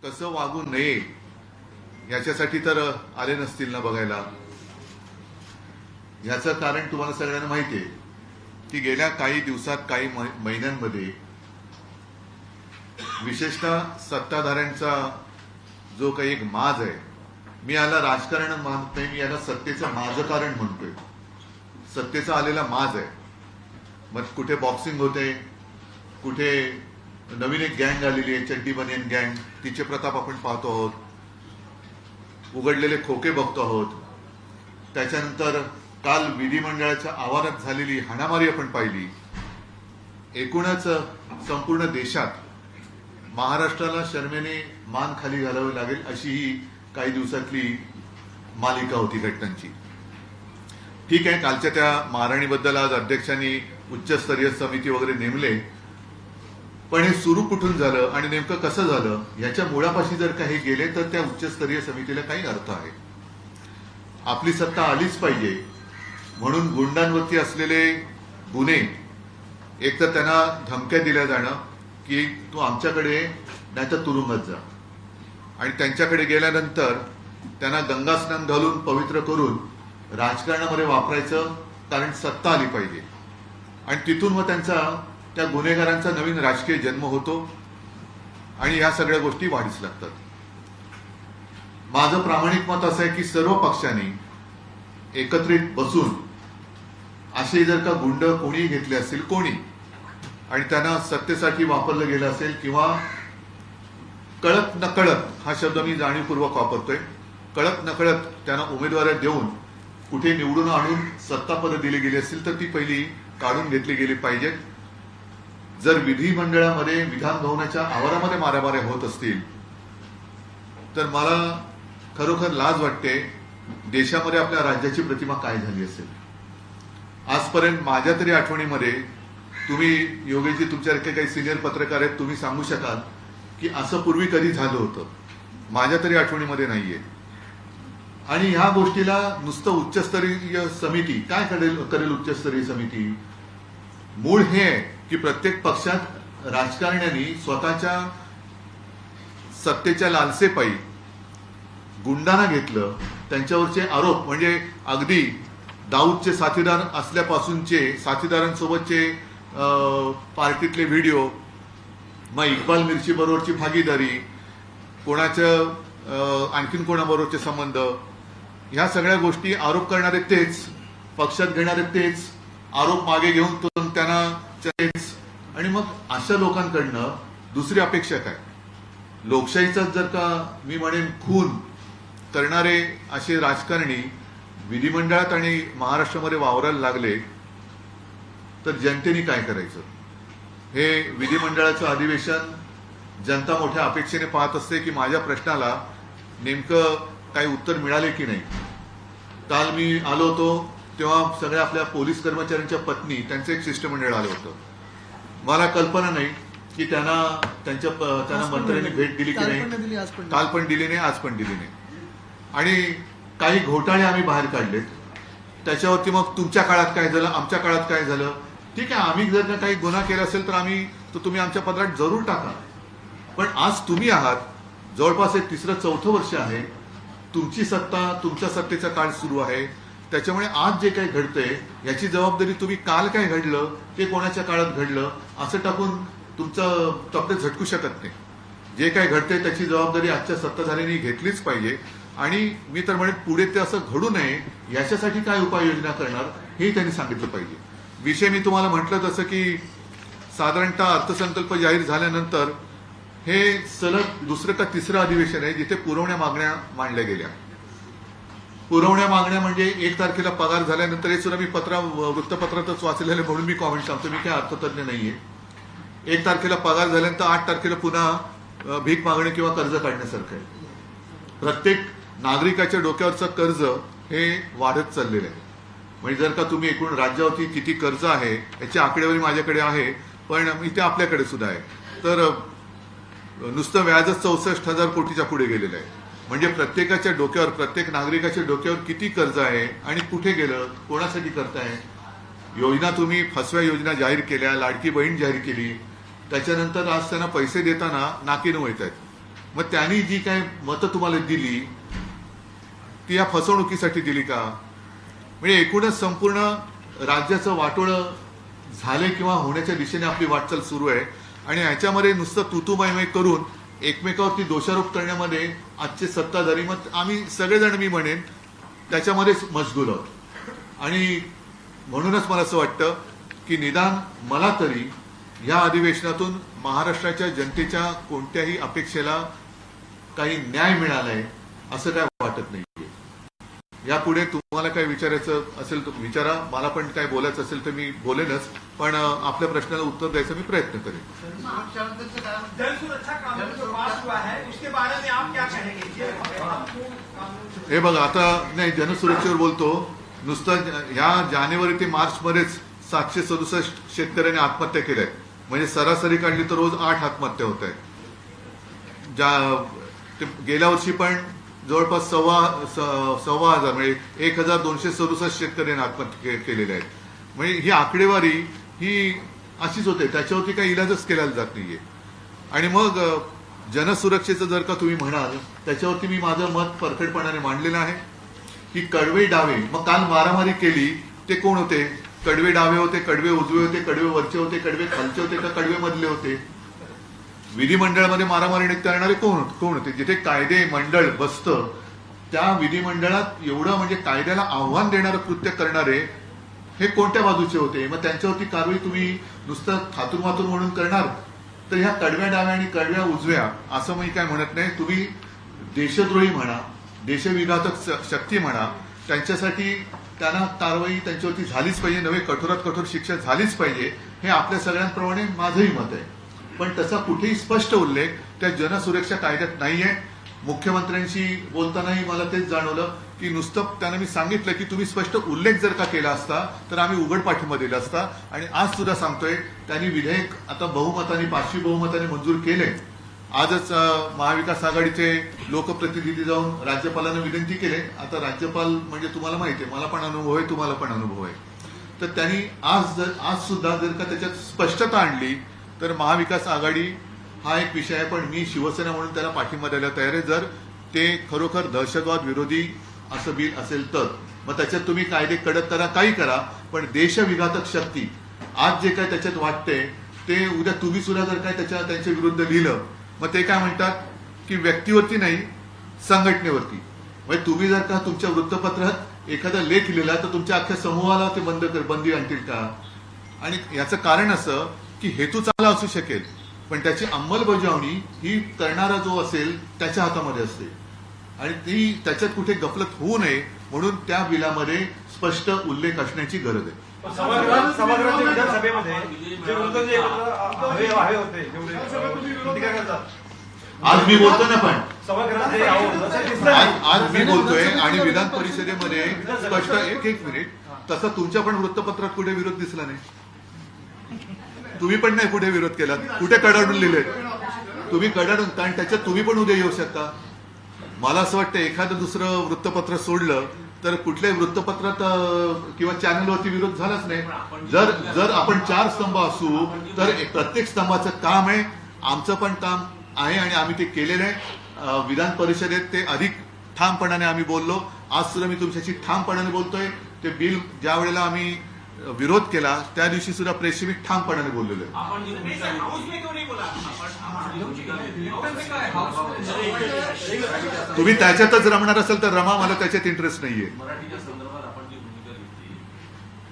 कसं वागू नये याच्यासाठी तर आले नसतील ना बघायला. याचं कारण तुम्हाला सगळ्यांना माहिती आहे की गेल्या काही दिवसात काही महिन्यांमध्ये विशेषतः सत्ताधाऱ्यांचा जो काही एक माज आहे, मी याला राजकारण मानत नाही, मी याला सत्तेचं माजकारण म्हणतोय. सत्तेचा आलेला माज आहे. मग कुठे बॉक्सिंग होते, कुठे नवीन एक गँग आलेली आहे, चड्डी बनियन गँग, तिचे प्रताप आपण पाहतो आहोत. उघडलेले खोके बघतो आहोत. त्याच्यानंतर काल विधिमंडळाच्या आवारात झालेली हाणामारी आपण पाहिली. एकूणच संपूर्ण देशात महाराष्ट्राला शर्मेने मान खाली घालावी लागेल अशी ही काही दिवसातली मालिका होती घटनांची. ठीक आहे, कालच्या त्या महाराणीबद्दल आज अध्यक्षांनी उच्चस्तरीय समिती वगैरे नेमले, पण हे सुरू कुठून झालं आणि नेमकं कसं झालं याच्या मुळापाशी जर काही गेले तर त्या उच्चस्तरीय समितीला काही अर्थ आहे. आपली सत्ता आलीच पाहिजे म्हणून गुंडांवरती असलेले गुन्हे, एकतर त्यांना धमक्या दिल्या जाणं की तू आमच्याकडे नाही तर तुरुंगात जा, आणि त्यांच्याकडे गेल्यानंतर त्यांना गंगास्नान घालून पवित्र करून राजकारणामध्ये वापरायचं, कारण सत्ता आली पाहिजे. आणि तिथून मग त्या गुन्हेगारांचा नवीन राजकीय जन्म होतो आणि या सगळ्या गोष्टी वाढीस लागतात. माझं प्रामाणिक मत असं आहे की सर्व पक्षांनी एकत्रित बसून असे जर का गुंड कोणी घेतले असतील, कोणी, आणि त्यांना सत्तेसाठी वापरलं गेलं असेल किंवा कळत नकळत, हा शब्द मी जाणीवपूर्वक वापरतोय, कळत नकळत त्यांना उमेदवारी देऊन कुठे निवडून आणून सत्तापदं दिली गेली असतील तर ती पहिली काढून घेतली गेली पाहिजेत. जर विधिमंडळामध्ये विधान भवनाच्या आवारामध्ये मारामाऱ्या होत असतील तर मला खरोखर लाज वाटते. देशामध्ये आपल्या राज्याची प्रतिमा काय झाली असेल. आजपर्यंत माझ्या तरी आठवणीमध्ये, तुम्ही योगेशजी तुमच्यासारखे काही सिनियर पत्रकार आहेत, तुम्ही सांगू शकाल की असं पूर्वी कधी झालं होतं. माझ्या तरी आठवणीमध्ये नाहीये. आणि ह्या गोष्टीला नुसतं उच्चस्तरीय समिती काय करेल उच्चस्तरीय समिती? मूळ हे आहे की प्रत्येक पक्षात राजकारण्यांनी स्वतःच्या सत्तेच्या लालसेपायी गुंडांना घेतलं. त्यांच्यावरचे आरोप म्हणजे अगदी दाऊदचे साथीदार असल्यापासूनचे, साथीदारांसोबतचे पार्टीतले व्हिडिओ, मग इक्बाल मिर्ची बरोबरची भागीदारी, कोणाचं आणखीन कोणाबरोबरचे संबंध, ह्या सगळ्या गोष्टी आरोप करणारे तेच, पक्षात घेणारे तेच, आरोप मागे घेऊन त्यांना तेच. आणि मग अशा लोकांकडनं दुसरी अपेक्षा काय? लोकशाहीचा जर का मी म्हणेन खून करणारे असे राजकारणी विधिमंडळात आणि महाराष्ट्रामध्ये वावरायला लागले तर जनतेने काय करायचं? हे विधिमंडळाचं अधिवेशन जनता मोठ्या अपेक्षेने पाहत असते की माझ्या प्रश्नाला नेमकं काही उत्तर मिळाले की नाही. काल मी आलो होतो तेव्हा सगळ्या आपल्या पोलीस कर्मचाऱ्यांच्या पत्नी, त्यांचं एक शिष्टमंडळ आलं होतं. मला कल्पना नाही की त्यांना मंत्र्यांनी भेट दिली की नाही. काल पण दिली नाही, आज पण दिली नाही. आणि काही घोटाळे आम्ही बाहेर काढलेत. त्याच्यावरती मग तुमच्या काळात काय झालं, आमच्या काळात काय झालं. ठीक आहे, आम्ही जर काही गुन्हा केला असेल तर तुम्ही आमच्या पत्रात जरूर टाका. पण आज तुम्ही आहात, जवळपास एक 3रं-4थं वर्ष आहे, तुमची सत्ता, तुमच्या सत्तेचा काळ सुरू आहे. त्याच्यामुळे आज जे काही घडतंय याची जबाबदारी तुम्ही काल काय घडलं ते कोणाच्या काळात घडलं असं टाकून तुमचं तपडे झटकू शकत नाही. जे काही घडतंय त्याची जबाबदारी आजच्या सत्ताधाऱ्यांनी घेतलीच पाहिजे. आणि मी तर म्हणेन पुढे ते असं घडू नये याच्यासाठी काय उपाययोजना करणार हे त्यांनी सांगितलं पाहिजे. विषय मी तुम्हाला म्हटलं तसं की साधारणतः अर्थसंकल्प जाहीर झाल्यानंतर हे सलग 2रं का 3रं अधिवेशन आहे जिथे पुरवण्या मागण्या मांडल्या गेल्या. पुरवण्या मागण्या म्हणजे 1 तारखेला पगार झाल्यानंतर, हे सुद्धा मी वृत्तपत्रातच वाचलेलं म्हणून मी कॉमेंट सांगतो, मी काय अर्थतज्ञ नाहीये. 1 तारखेला पगार झाल्यानंतर 8 तारखेला पुन्हा भीक मागणे किंवा कर्ज काढण्यासारखं आहे. प्रत्येक नागरिकाच्या डोक्यावरचं कर्ज हे वाढत चाललेलं आहे. म्हणजे जर का तुम्ही एकूण राज्यावरती किती कर्ज आहे याची आकडेवारी माझ्याकडे आहे, पण इथे आपल्याकडे सुद्धा आहे. तर नुसतं व्याजच 64,000 कोटीच्या पुढे गेलेलं आहे. म्हणजे प्रत्येकाच्या डोक्यावर, प्रत्येक नागरिकाच्या डोक्यावर किती कर्ज आहे आणि कुठे गेलं, कोणासाठी करताय. योजना तुम्ही फसव्या योजना जाहीर केल्या, लाडकी बहीण जाहीर केली, त्याच्यानंतर आज त्यांना पैसे देताना नाकीनऊ येत आहेत. मग त्यांनी जी काय मतं तुम्हाला दिली ती या फसवणुकीसाठी दिली का? म्हणजे एकूणच संपूर्ण राज्याचं वाटोळं झाले किंवा होण्याच्या दिशेने आपली वाटचाल सुरू आहे आणि ह्याच्यामध्ये नुसतं तुतुमय करून एकमेकावरती दोषारोप करण्यामध्ये आजचे सत्ताधारी मग आम्ही सगळेजण मी म्हणेन त्याच्यामध्येच मशगूल आहोत. आणि म्हणूनच मला असं वाटतं की निदान मला तरी या अधिवेशनातून महाराष्ट्राच्या जनतेच्या कोणत्याही अपेक्षेला काही न्याय मिळालाय असं काय वाटत नाही. यापुढे तुम्हाला काय विचारायचं असेल तर विचारा, मला पण काय बोलायचं असेल तर मी बोलेनच, पण आपल्या प्रश्नाला उत्तर द्यायचा मी प्रयत्न करेन. हे बघा आता नाही जनसुरक्षेवर बोलतो, नुसतं ह्या जानेवारी ते मार्च मध्येच 767 शेतकऱ्यांनी आत्महत्या केल्या आहेत. म्हणजे सरासरी काढली तर रोज 8 आत्महत्या होत आहेत. गेल्या वर्षी पण जवळपास सव्वा हजार म्हणजे 1267 शेतकऱ्यांनी आत्महत्या केलेल्या आहेत. म्हणजे ही आकडेवारी ही अशीच होते, त्याच्यावरती काही इलाजच केला जात नाहीये. आणि मग जनसुरक्षेचं जर का तुम्ही म्हणाल त्याच्यावरती मी माझं मत परखडपणाने मांडलेलं आहे की कडवे डावे, मग काल मारामारी केली ते कोण होते? कडवे डावे होते, कडवे उजवे होते, कडवे वरचे होते, कडवे खालचे होते का कडवे मधले होते? विधिमंडळामध्ये मारामारी करणारे कोण होते? जिथे कायदे मंडळ बसतं त्या विधिमंडळात एवढं म्हणजे कायद्याला आव्हान देणारं कृत्य करणारे हे कोणत्या बाजूचे होते? मग त्यांच्यावरती कारवाई तुम्ही नुसतं थातून मातून म्हणून करणार? तर ह्या कडव्या डाव्या आणि कडव्या उजव्या असं मी काय म्हणत नाही. तुम्ही देशद्रोही म्हणा, देशविघातक शक्ती म्हणा, त्यांच्यासाठी त्यांना कारवाई त्यांच्यावरती झालीच पाहिजे, नव्हे कठोरात कठोर शिक्षा झालीच पाहिजे, हे आपल्या सगळ्यांप्रमाणे माझंही मत आहे. पण तसा कुठेही स्पष्ट उल्लेख त्या जनसुरक्षा कायद्यात नाहीये. मुख्यमंत्र्यांशी बोलतानाही मला तेच जाणवलं की नुसतं त्यांना मी सांगितलं की तुम्ही स्पष्ट उल्लेख जर का केला असता तर आम्ही उघड पाठिंबा दिला असता. आणि आज सुद्धा सांगतोय त्यांनी विधेयक आता बहुमताने 500 बहुमताने मंजूर केले. आजच महाविकास आघाडीचे लोकप्रतिनिधी जाऊन राज्यपालांना विनंती केले. आता राज्यपाल म्हणजे तुम्हाला माहिती आहे, मला पण अनुभव आहे, तुम्हाला पण अनुभव आहे. तर त्यांनी आज सुद्धा जर का त्याच्यात स्पष्टता आणली तर महाविकास आघाडी हा एक विषय आहे, पण मी शिवसेना म्हणून त्याला पाठिंबा द्यायला तयार आहे जर ते खरोखर दहशतवाद विरोधी असं बिल असेल तर. मग त्याच्यात तुम्ही कायदे कडक करा, काही करा, पण देशविघातक शक्ती आज जे काय त्याच्यात वाटते ते उद्या तुम्ही सुद्धा जर काय त्यांच्या विरुद्ध लिहिलं मग ते काय म्हणतात की व्यक्तीवरती नाही संघटनेवरती. म्हणजे तुम्ही जर का तुमच्या वृत्तपत्रात एखादा लेख लिहिला तर तुमच्या अख्ख्या समूहाला ते बंदी आणतील का? आणि याचं कारण असं की हेतू चांगला असू शकेल पण त्याची अंमलबजावणी ही करणारा जो असेल त्याच्या हातामध्ये असते आणि ती त्याच्यात कुठे गफलत होऊ नये म्हणून त्या बिलामध्ये स्पष्ट उल्लेख असण्याची गरज आहे. आज मी बोलतोय ना, पण आज मी बोलतोय आणि विधान परिषदेमध्ये स्पष्ट एक मिनिट, तसं तुमच्या पण वृत्तपत्रात कुठे विरोध दिसला नाही. तुम्ही पण नाही कुठे विरोध केला, कुठे कडाडून लिहिले तुम्ही कडाडून, कारण त्याच्यात तुम्ही पण उद्या येऊ शकता. मला असं वाटतं एखादं दुसरं वृत्तपत्र सोडलं तर कुठल्याही वृत्तपत्रात किंवा चॅनलवरती विरोध झालाच नाही. जर आपण 4 स्तंभ असू तर प्रत्येक स्तंभाचं काम आहे, आमचं पण काम आहे आणि आम्ही ते केलेलं आहे. विधान परिषदेत ते अधिक ठामपणाने आम्ही बोललो. आज सुद्धा मी तुमच्याशी ठामपणाने बोलतोय. ते बिल ज्या वेळेला आम्ही विरोध केला त्या दिवशी सुद्धा प्रेसशी मी ठामपणाने बोललेलो आहे. तुम्ही त्याच्यातच रमणार असेल तर रमा, मला त्याच्यात इंटरेस्ट नाहीये. मराठीच्या संदर्भात आपण जी भूमिका घेतली,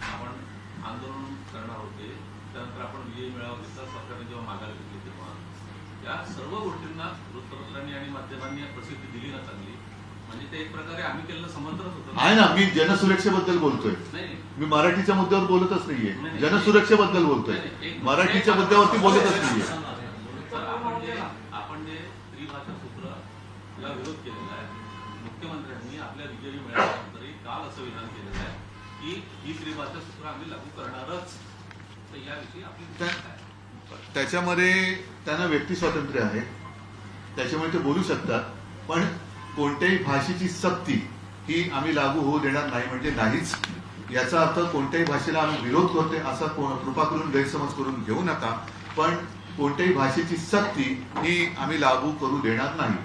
आपण आंदोलन करणार होते, त्यानंतर आपण विजय मेळावा घेतला, सरकारने जेव्हा माघार घेतली तेव्हा या सर्व गोष्टींना वृत्तपत्रांनी आणि माध्यमांनी प्रसिद्धी दिली ना चांगली, म्हणजे ते एक प्रकारे आम्ही केलेलं समंत्रच होतं. आहे ना, मी जनसुरक्षेबद्दल बोलतोय, मी मराठीच्या मुद्द्यावर बोलतच नाहीये, जनसुरक्षेबद्दल बोलतोय, मराठीच्या मुद्द्यावरती बोलतच नाहीये. आपण जे त्रिभाषा सूत्राला विरोध केलेला आहे, मुख्यमंत्र्यांनी आपल्या विजयी मेळाव्यानंतरही काल असं विधान केलेलं आहे की ही त्रिभाषा सूत्र आम्ही लागू करणारच. तर याविषयी आपली त्याच्यामध्ये त्यांना व्यक्ती स्वातंत्र्य आहे, त्याच्यामुळे ते बोलू शकतात, पण कोणत्याही भाषेची सक्ती ही आम्ही लागू होऊ देणार नाही म्हणजे नाहीच. याचा अर्थ कोणत्याही भाषेला आम्ही विरोध करतोय असा कृपा करून गैरसमज करून घेऊ नका. पण कोणत्याही भाषेची सक्ती ही आम्ही लागू करू देणार नाही.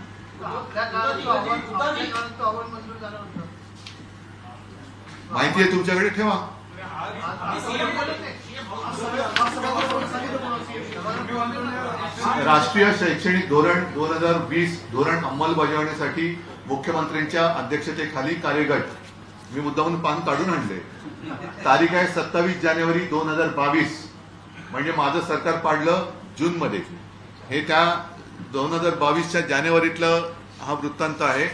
माहिती आहे तुमच्याकडे, ठेवा. राष्ट्रीय शैक्षणिक धोरण 2020 धोरण अंमलबजावणीसाठी मुख्यमंत्र्यांच्या अध्यक्षतेखाली कार्यगट, मी मुद्दामून पान काढून आणले. तारीख आहे 27 जानेवारी 2022, म्हणजे माझं सरकार पाडलं जून मध्ये. हे त्या 2022च्या जानेवारीतलं हा वृत्तांत आहे.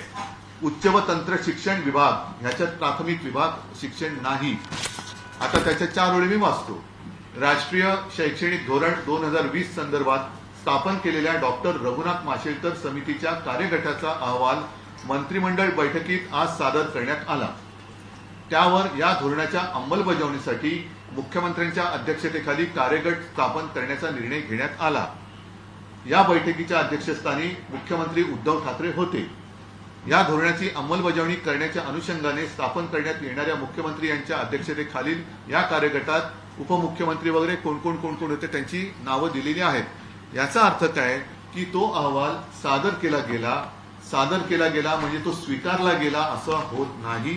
उच्च व तंत्र शिक्षण विभाग, ह्याच्यात प्राथमिक विभाग शिक्षण नाही. आता त्याच्या 4 ओळी मी वाचतो. राष्ट्रीय शैक्षणिक धोरण 2020 संदर्भात स्थापन केलेल्या डॉक्टर रघुनाथ माशेलकर समितीच्या कार्यगटाचा अहवाल मंत्रिमंडळ बैठकीत आज सादर करण्यात आला. त्यावर या धोरणाच्या अंमलबजावणीसाठी मुख्यमंत्र्यांच्या अध्यक्षतेखाली कार्यगट स्थापन करण्याचा निर्णय घेण्यात आला. या बैठकीच्या अध्यक्षस्थानी मुख्यमंत्री उद्धव ठाकरे होते. या धोरणाची अंमलबजावणी करण्याच्या अनुषंगाने स्थापन करण्यात येणाऱ्या मुख्यमंत्री यांच्या अध्यक्षतेखालील या कार्यगटात उपमुख्यमंत्री वगैरे कोण कोण होते त्यांची नावं दिलेली आहेत. याचा अर्थ काय की तो अहवाल सादर केला गेला म्हणजे तो स्वीकारला गेला असं होत नाही.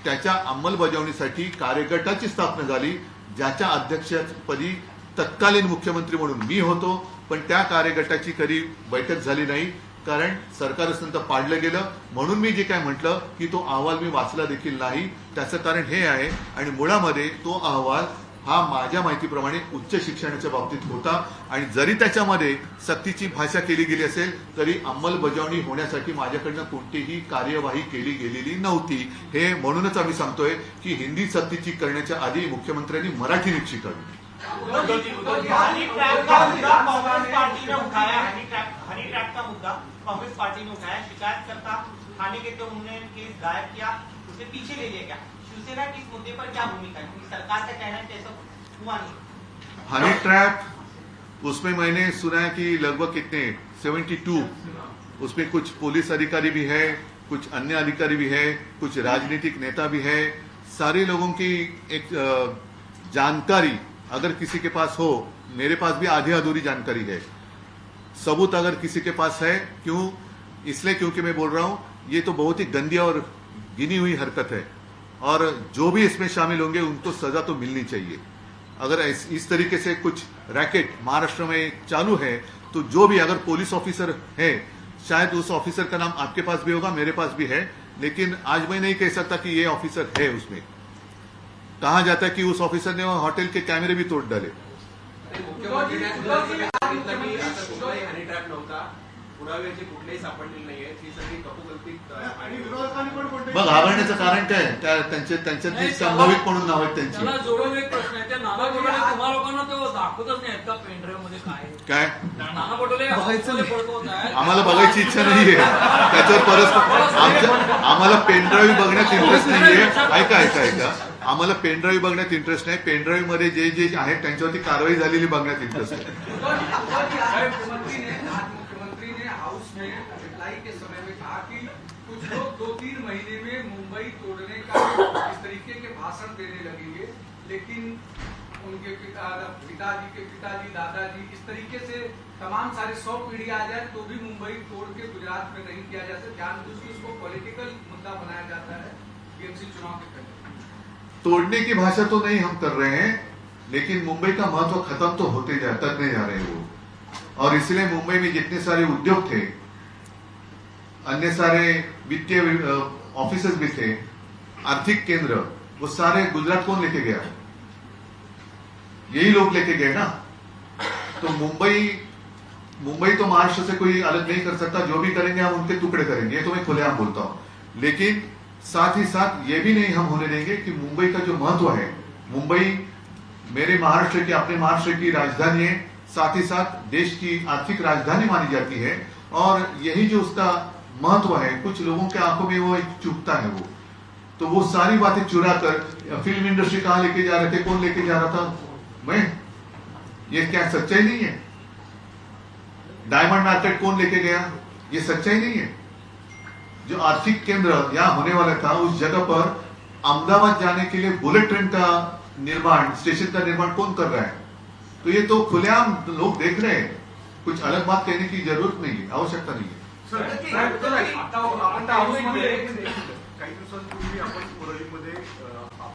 त्याच्या अंमलबजावणीसाठी कार्यगटाची स्थापना झाली, ज्याच्या अध्यक्षपदी तत्कालीन मुख्यमंत्री म्हणून मी होतो. पण त्या कार्यगटाची कधी बैठक झाली नाही, कारण सरकार असताना पाडलं गेलं. म्हणून मी जे काय म्हटलं की तो अहवाल मी वाचला देखील नाही. त्याचं कारण हे आहे, आणि मुळामध्ये तो अहवाल हा माझ्या माहितीप्रमाणे उच्च शिक्षणाच्या बाबतीत होता, आणि जरी त्याच्यामध्ये सक्तीची भाषा केली गेली असेल तरी अंमलबजावणी होण्यासाठी माझ्याकडनं कोणतीही कार्यवाही केली गेलेली नव्हती. हे म्हणूनच आम्ही सांगतोय की हिंदी सक्तीची करण्याच्या आधी मुख्यमंत्र्यांनी मराठी नीट शिकावी. हनी ट्रैप का मुद्दा कांग्रेस पार्टी ने उठाया. हनी ट्रैप का मुद्दा कांग्रेस पार्टी ने उठाया. शिकायतकर्ता थाने के थे, उन्होंने केस दायर किया, उसे पीछे ले लिया गया. शिवसेना की इस मुद्दे पर क्या भूमिका है, क्योंकि सरकार का कहना है कि ऐसा हुआ नहीं. हनी ट्रैप, उसमें मैंने सुना है कि लगभग कितने 72, उसमें कुछ पुलिस अधिकारी भी है, कुछ अन्य अधिकारी भी है, कुछ राजनीतिक नेता भी है. सारे लोगों की एक जानकारी अगर किसी के पास हो, मेरे पास भी आधी अधूरी जानकारी है. सबूत अगर किसी के पास है, इसलिए क्योंकि मैं बोल रहा हूं ये तो बहुत ही गंदी और गिनी हुई हरकत है, और जो भी इसमें शामिल होंगे उनको सजा तो मिलनी चाहिए. अगर इस तरीके से कुछ रैकेट महाराष्ट्र में चालू है तो जो भी अगर पुलिस ऑफिसर है, शायद उस ऑफिसर का नाम आपके पास भी होगा, मेरे पास भी है, लेकिन आज मैं नहीं कह सकता कि ये ऑफिसर है. उसमें कहा जाता है कि उस ऑफिसर ने होटल के कैमरे भी तोड़ डाले. हनी ट्रॅप नव्हता, पुराव्याचे कुठलेही सापडलेले नाहीये, ही सगळी कपोकल्पित आणि मग घाबरण्याचं कारण काय? त्यांच्यात संभावित म्हणून नाव आहेत त्यांची. मला जोडून एक प्रश्न आहे. त्या नाना पटोले तुम्हा लोकांना तो दाखवतच नाही का पेनड्राईव्ह मध्ये काय नाना पटोले आम्हाला बघायची इच्छा नाहीये. त्याच्यावर परस्पर आम्हाला पेनड्राईव्ह बघण्यात इंटरेस्ट नाहीये. ऐका आम्हाला पेनड्राईव्ह बघण्यात इंटरेस्ट नाही. पेनड्राईव्ह मध्ये जे आहेत त्यांच्यावरती कारवाई झालेली बघण्यात इंटरेस्ट आहे. मुख्यमंत्री ने हाउस में रिप्लाई के समय में कहा कि कुछ लोग 2-3 महीने में मुंबई तोड़ने का इस तरीके के भाषण देने लगेंगे, लेकिन उनके पिताजी दादाजी इस तरीके से तमाम सारे 100 पीढ़ी आ जाए तो भी मुंबई तोड़ के गुजरात में नहीं किया जाता. जानबूझ के इसको पॉलिटिकल मुद्दा बनाया जाता है टीएमसी चुनाव के पहले. तोड़ने की भाषा तो नहीं हम कर रहे हैं, लेकिन मुंबई का महत्व खत्म तो होते नहीं जा रहे हैं वो. और इसलिए मुंबई में जितने सारे उद्योग थे, अन्य सारे वित्तीय ऑफिसेस भी थे, आर्थिक केंद्र, वो सारे गुजरात कौन लेके गया? यही लोग लेके गए ना. तो मुंबई तो महाराष्ट्र से कोई अलग नहीं कर सकता. जो भी करेंगे हम उनके टुकड़े करेंगे, ये तो मैं खुलेआम बोलता हूं. लेकिन साथ ही साथ ये भी नहीं हम होने देंगे कि मुंबई का जो महत्व है, मुंबई मेरे महाराष्ट्र की, अपने महाराष्ट्र की राजधानी है, साथ ही साथ देश की आर्थिक राजधानी मानी जाती है. और यही जो उसका महत्व है, कुछ लोगों के आंखों में वो एक चुभता है. वो तो वो सारी बातें चुरा कर फिल्म इंडस्ट्री कहां लेके जा रहे थे, कौन लेके जा रहा था? मैं. ये क्या सच्चाई नहीं है? डायमंड मार्केट कौन लेके गया? ये सच्चाई नहीं है. जो आर्थिक केंद्र यहाँ होने वाला था, उस जगह पर अहमदाबाद जाने के लिए बुलेट ट्रेन का निर्माण, स्टेशन का निर्माण कौन कर रहा है? तो ये तो खुलेआम लोग देख रहे हैं. कुछ अलग बात कहने की जरूरत नहीं है, आवश्यकता नहीं है. आता आपण हाऊसमध्ये काही दिवसांपूर्वी आपण परळीमध्ये